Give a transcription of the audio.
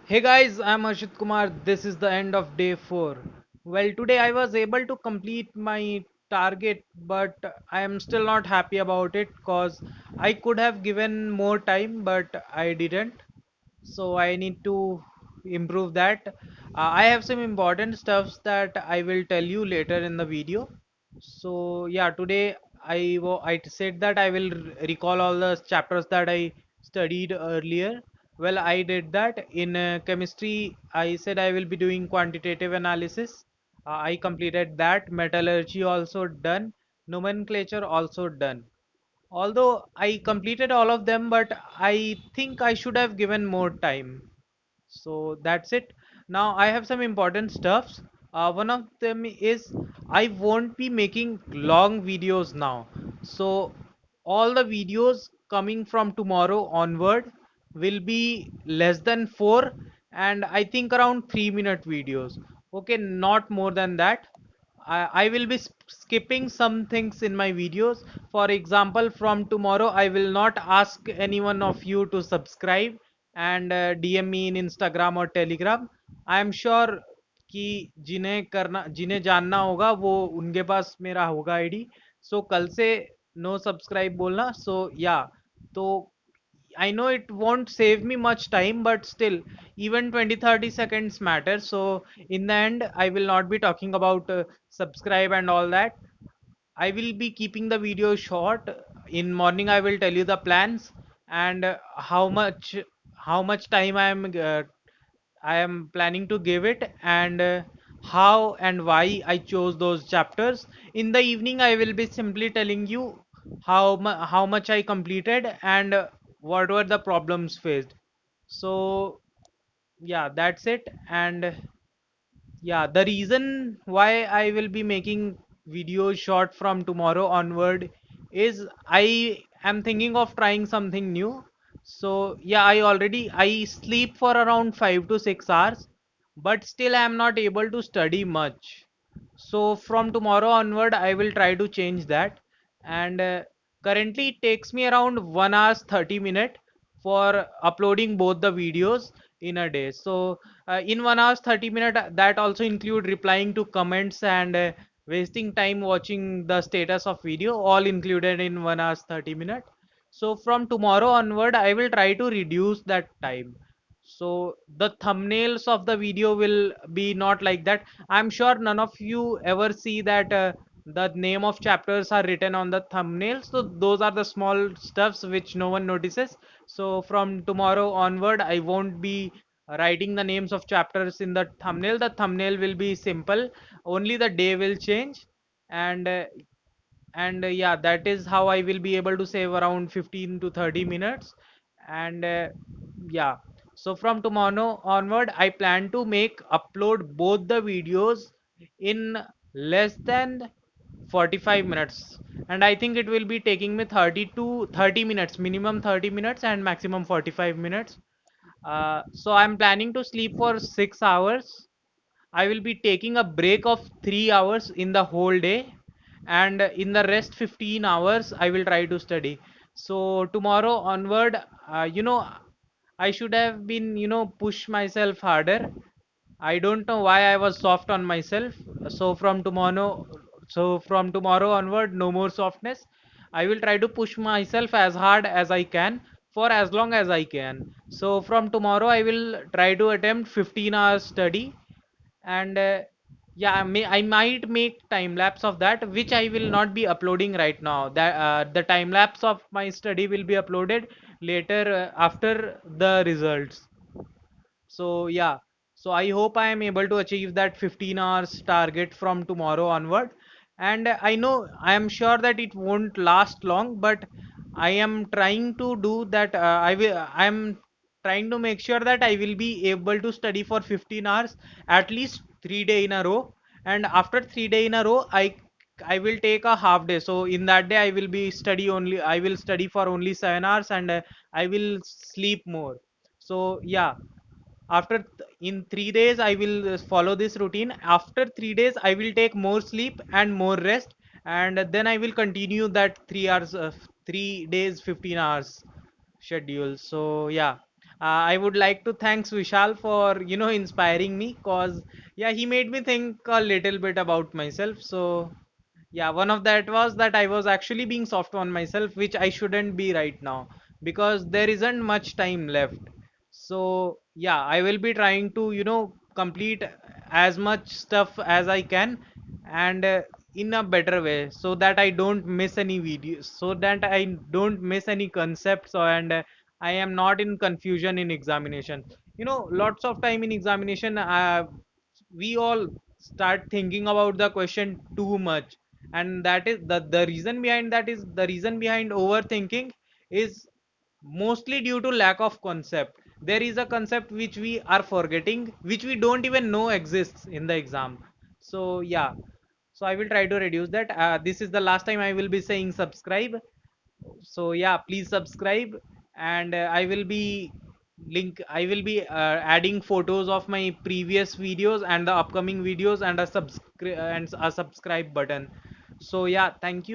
Hey guys, I'm Harshit Kumar. This is the end of day 4. Well, today I was able to complete my target, but I am still not happy about it because I could have given more time, but I didn't. So I need to improve that. I have some important stuffs that I will tell you later in the video. So yeah, today I said that I will recall all the chapters that I studied earlier. Well, I did that in chemistry. I said I will be doing quantitative analysis. I completed that. Metallurgy also done. Nomenclature also done. Although I completed all of them, but I think I should have given more time. So that's it. Now I have some important stuffs. One of them is I won't be making long videos now. So all the videos coming from tomorrow onward will be less than 4, and I think around 3-minute videos. Okay, not more than that. I will be skipping some things in my videos. For example, from tomorrow, I will not ask anyone of you to subscribe and DM me in Instagram or Telegram. I am sure कि जिन्हें जानना होगा वो उनके पास मेरा होगा ID. सो कल से नो सब्सक्राइब बोलना. सो या तो I know it won't save me much time, but still, even 20-30 seconds matter. So, in the end, I will not be talking about subscribe and all that. I will be keeping the video short. In morning, I will tell you the plans and how much time I am planning to give it, and how and why I chose those chapters. In the evening, I will be simply telling you how much I completed and what were the problems faced. So yeah, that's it. And yeah, the reason why I will be making videos short from tomorrow onward is I am thinking of trying something new. So yeah, I sleep for around 5 to 6 hours, but still I am not able to study much. So from tomorrow onward, I will try to change that. And currently it takes me around 1 hour 30 minutes for uploading both the videos in a day. So in 1 hour 30 minutes, that also include replying to comments and wasting time watching the status of video, all included in 1 hour 30 minutes. So from tomorrow onward, I will try to reduce that time. So the thumbnails of the video will be not like that. I'm sure none of you ever see that the name of chapters are written on the thumbnails. So those are the small stuffs which no one notices. So from tomorrow onward, I won't be writing the names of chapters in the thumbnail. The thumbnail will be simple. Only the day will change. And yeah, that is how I will be able to save around 15 to 30 minutes. And yeah, so from tomorrow onward, I plan to make upload both the videos in less than 45 minutes, and I think it will be taking me 30 to 30 minutes, minimum 30 minutes and maximum 45 minutes. So I'm planning to sleep for 6 hours. I will be taking a break of 3 hours in the whole day, and in the rest 15 hours I will try to study. So tomorrow onward, I should have been, push myself harder. I don't know why I was soft on myself. So from tomorrow onward, no more softness. I will try to push myself as hard as I can for as long as I can. So from tomorrow, I will try to attempt 15 hours study, and yeah, I might make time lapse of that, which I will not be uploading right now. That the time lapse of my study will be uploaded later after the results. So yeah, so I hope I am able to achieve that 15 hours target from tomorrow onward. And I know, I am sure that it won't last long, but I am trying to do that. I am trying to make sure that I will be able to study for 15 hours at least 3 days in a row. And after 3 days in a row, I will take a half day. So in that day, I will study for only 7 hours, and I will sleep more. So yeah, in 3 days I will follow this routine. After 3 days I will take more sleep and more rest, and then I will continue that 3 hours 3 days 15 hours schedule. So yeah, I would like to thanks Vishal for inspiring me, cause yeah, he made me think a little bit about myself. So yeah, one of that was that I was actually being soft on myself, which I shouldn't be right now, because there isn't much time left. So yeah, I will be trying to complete as much stuff as I can, and in a better way, so that I don't miss any videos, so that I don't miss any concepts, and I am not in confusion in examination. Lots of time in examination, we all start thinking about the question too much, and that is the reason behind that is the reason behind overthinking is mostly due to lack of concept. There is a concept which we are forgetting, which we don't even know exists in the exam. So yeah, so I will try to reduce that. This is the last time I will be saying subscribe. So yeah, please subscribe, and I will be adding photos of my previous videos and the upcoming videos, and a subscribe button. So yeah, thank you.